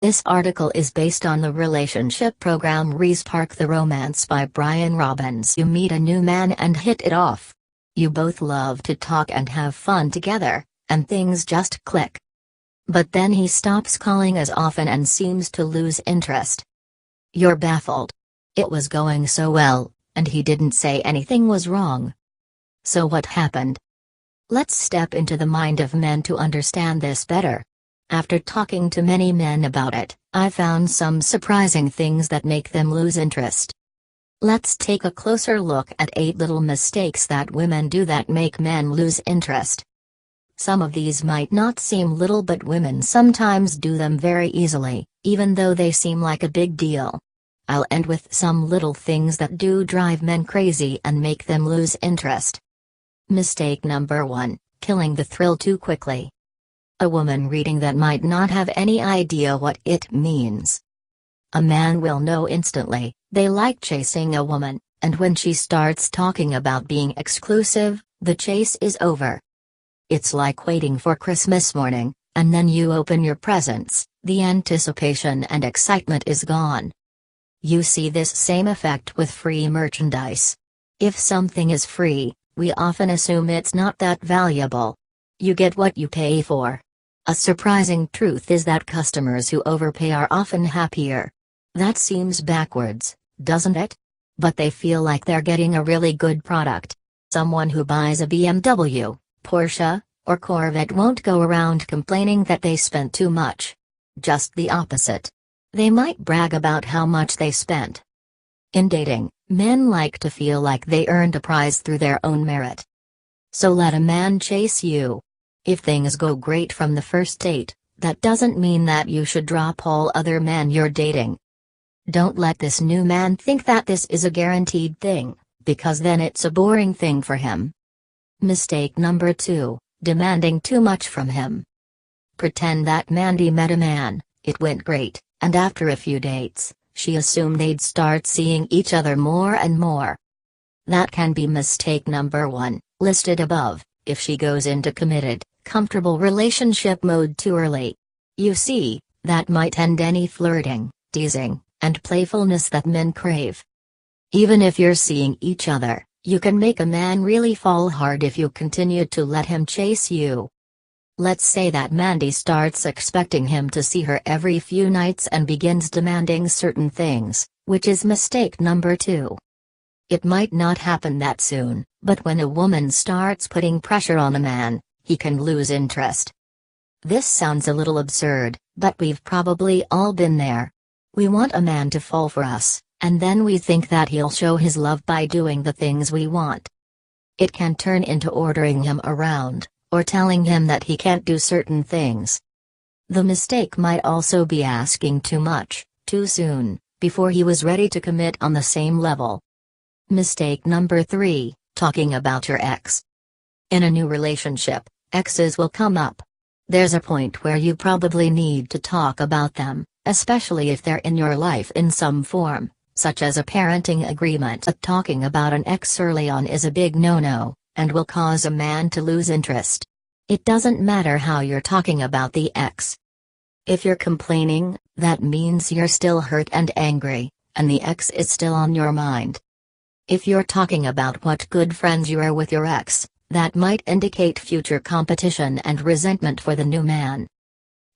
This article is based on the relationship program Respark the Romance by Brian Robbins. You meet a new man and hit it off. You both love to talk and have fun together, and things just click. But then he stops calling as often and seems to lose interest. You're baffled. It was going so well, and he didn't say anything was wrong. So what happened? Let's step into the mind of men to understand this better. After talking to many men about it, I found some surprising things that make them lose interest. Let's take a closer look at 8 little mistakes that women do that make men lose interest. Some of these might not seem little, but women sometimes do them very easily, even though they seem like a big deal. I'll end with some little things that do drive men crazy and make them lose interest. Mistake number 1, killing the thrill too quickly. A woman reading that might not have any idea what it means. A man will know instantly, they like chasing a woman, and when she starts talking about being exclusive, the chase is over. It's like waiting for Christmas morning, and then you open your presents, the anticipation and excitement is gone. You see this same effect with free merchandise. If something is free, we often assume it's not that valuable. You get what you pay for. A surprising truth is that customers who overpay are often happier. That seems backwards, doesn't it? But they feel like they're getting a really good product. Someone who buys a BMW, Porsche, or Corvette won't go around complaining that they spent too much. Just the opposite. They might brag about how much they spent. In dating, men like to feel like they earned a prize through their own merit. So let a man chase you. If things go great from the first date, that doesn't mean that you should drop all other men you're dating. Don't let this new man think that this is a guaranteed thing, because then it's a boring thing for him. Mistake number 2, demanding too much from him. Pretend that Mandy met a man, it went great, and after a few dates, she assumed they'd start seeing each other more and more. That can be mistake number 1, listed above, if she goes into committed, comfortable relationship mode too early. You see, that might end any flirting, teasing, and playfulness that men crave. Even if you're seeing each other, you can make a man really fall hard if you continue to let him chase you. Let's say that Mandy starts expecting him to see her every few nights and begins demanding certain things, which is mistake number 2. It might not happen that soon, but when a woman starts putting pressure on a man, he can lose interest. This sounds a little absurd, but we've probably all been there. We want a man to fall for us, and then we think that he'll show his love by doing the things we want. It can turn into ordering him around, or telling him that he can't do certain things. The mistake might also be asking too much, too soon, before he was ready to commit on the same level. Mistake number 3, talking about your ex. In a new relationship, exes will come up. There's a point where you probably need to talk about them, especially if they're in your life in some form, such as a parenting agreement. Talking about an ex early on is a big no-no, and will cause a man to lose interest. It doesn't matter how you're talking about the ex. If you're complaining, that means you're still hurt and angry, and the ex is still on your mind. If you're talking about what good friends you are with your ex, that might indicate future competition and resentment for the new man.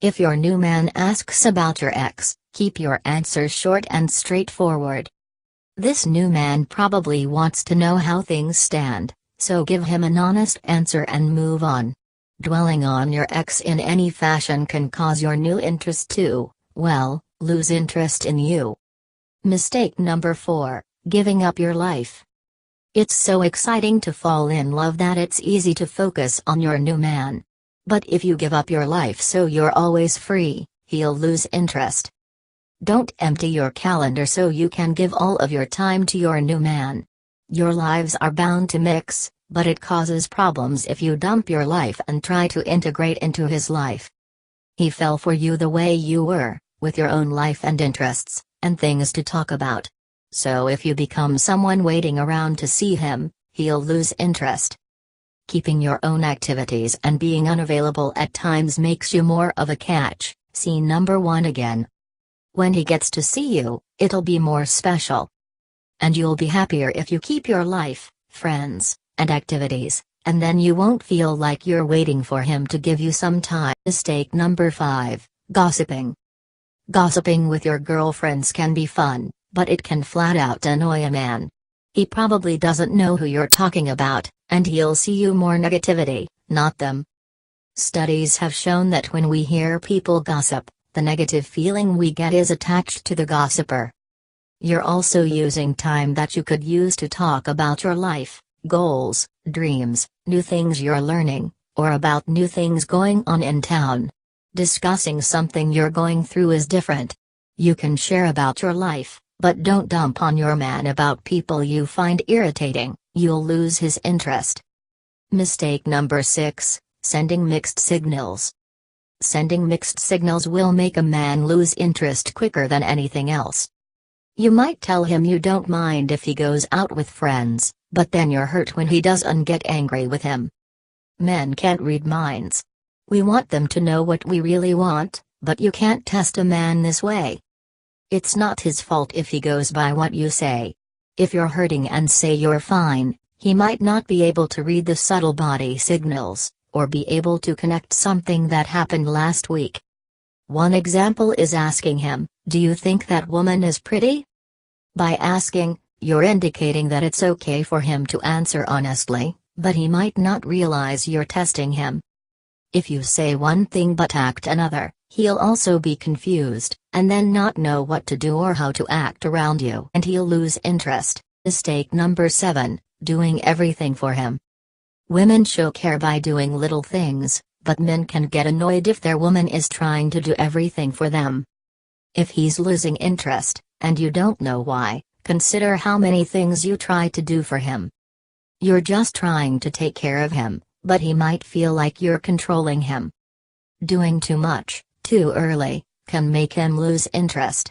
If your new man asks about your ex, keep your answers short and straightforward. This new man probably wants to know how things stand, so give him an honest answer and move on. Dwelling on your ex in any fashion can cause your new interest to, well, lose interest in you. Mistake number 4, giving up your life. It's so exciting to fall in love that it's easy to focus on your new man. But if you give up your life so you're always free, he'll lose interest. Don't empty your calendar so you can give all of your time to your new man. Your lives are bound to mix, but it causes problems if you dump your life and try to integrate into his life. He fell for you the way you were, with your own life and interests, and things to talk about. So if you become someone waiting around to see him, he'll lose interest. Keeping your own activities and being unavailable at times makes you more of a catch, see number 1 again. When he gets to see you, it'll be more special. And you'll be happier if you keep your life, friends, and activities, and then you won't feel like you're waiting for him to give you some time. Mistake number 5, gossiping. Gossiping with your girlfriends can be fun, but it can flat out annoy a man. He probably doesn't know who you're talking about, and he'll see you more negativity, not them. Studies have shown that when we hear people gossip, the negative feeling we get is attached to the gossiper. You're also using time that you could use to talk about your life, goals, dreams, new things you're learning, or about new things going on in town. Discussing something you're going through is different. You can share about your life, but don't dump on your man about people you find irritating, you'll lose his interest. Mistake number 6, sending mixed signals. Sending mixed signals will make a man lose interest quicker than anything else. You might tell him you don't mind if he goes out with friends, but then you're hurt when he does and get angry with him. Men can't read minds. We want them to know what we really want, but you can't test a man this way. It's not his fault if he goes by what you say. If you're hurting and say you're fine, he might not be able to read the subtle body signals, or be able to connect something that happened last week. One example is asking him, "Do you think that woman is pretty?" By asking, you're indicating that it's okay for him to answer honestly, but he might not realize you're testing him. If you say one thing but act another, he'll also be confused, and then not know what to do or how to act around you, and he'll lose interest. Mistake number 7, doing everything for him. Women show care by doing little things, but men can get annoyed if their woman is trying to do everything for them. If he's losing interest, and you don't know why, consider how many things you try to do for him. You're just trying to take care of him, but he might feel like you're controlling him. Doing too much, too early, can make him lose interest.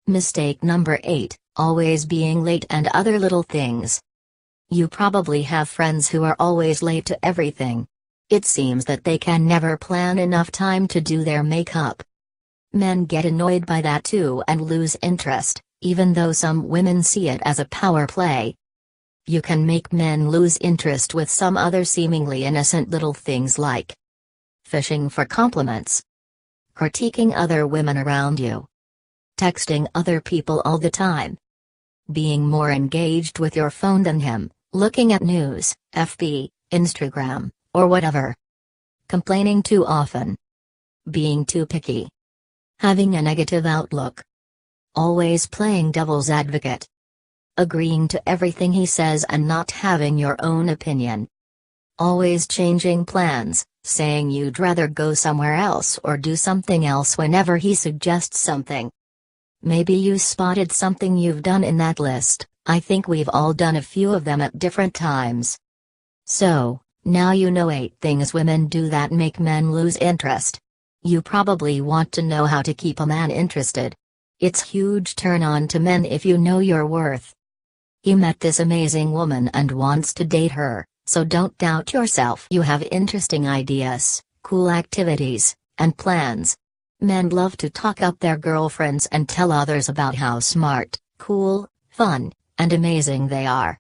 Mistake number 8, always being late and other little things. You probably have friends who are always late to everything. It seems that they can never plan enough time to do their makeup. Men get annoyed by that too and lose interest, even though some women see it as a power play. You can make men lose interest with some other seemingly innocent little things like fishing for compliments, critiquing other women around you, texting other people all the time, being more engaged with your phone than him, looking at news, FB, Instagram, or whatever, complaining too often, being too picky, having a negative outlook, always playing devil's advocate, agreeing to everything he says and not having your own opinion, always changing plans, saying you'd rather go somewhere else or do something else whenever he suggests something. Maybe you spotted something you've done in that list. I think we've all done a few of them at different times. So, now you know 8 things women do that make men lose interest. You probably want to know how to keep a man interested. It's huge turn on to men if you know your worth. He met this amazing woman and wants to date her, so don't doubt yourself. You have interesting ideas, cool activities, and plans. Men love to talk up their girlfriends and tell others about how smart, cool, fun, and amazing they are.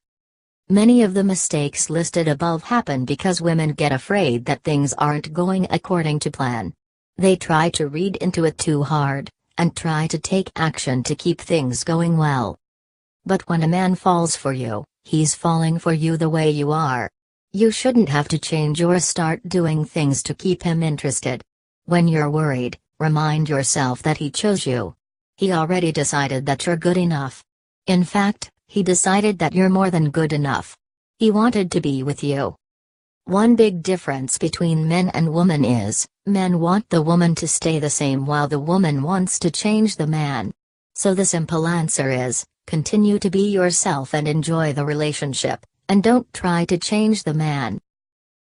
Many of the mistakes listed above happen because women get afraid that things aren't going according to plan. They try to read into it too hard, and try to take action to keep things going well. But when a man falls for you, he's falling for you the way you are. You shouldn't have to change or start doing things to keep him interested. When you're worried, remind yourself that he chose you. He already decided that you're good enough. In fact, he decided that you're more than good enough. He wanted to be with you. One big difference between men and women is, men want the woman to stay the same while the woman wants to change the man. So the simple answer is, continue to be yourself and enjoy the relationship, and don't try to change the man.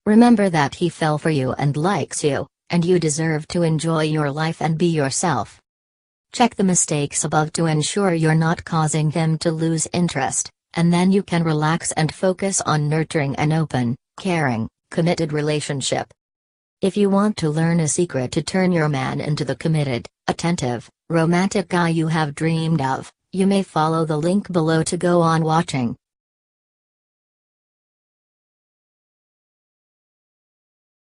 Remember that he fell for you and likes you, and you deserve to enjoy your life and be yourself. Check the mistakes above to ensure you're not causing him to lose interest, and then you can relax and focus on nurturing an open, caring, committed relationship. If you want to learn a secret to turn your man into the committed, attentive, romantic guy you have dreamed of, you may follow the link below to go on watching.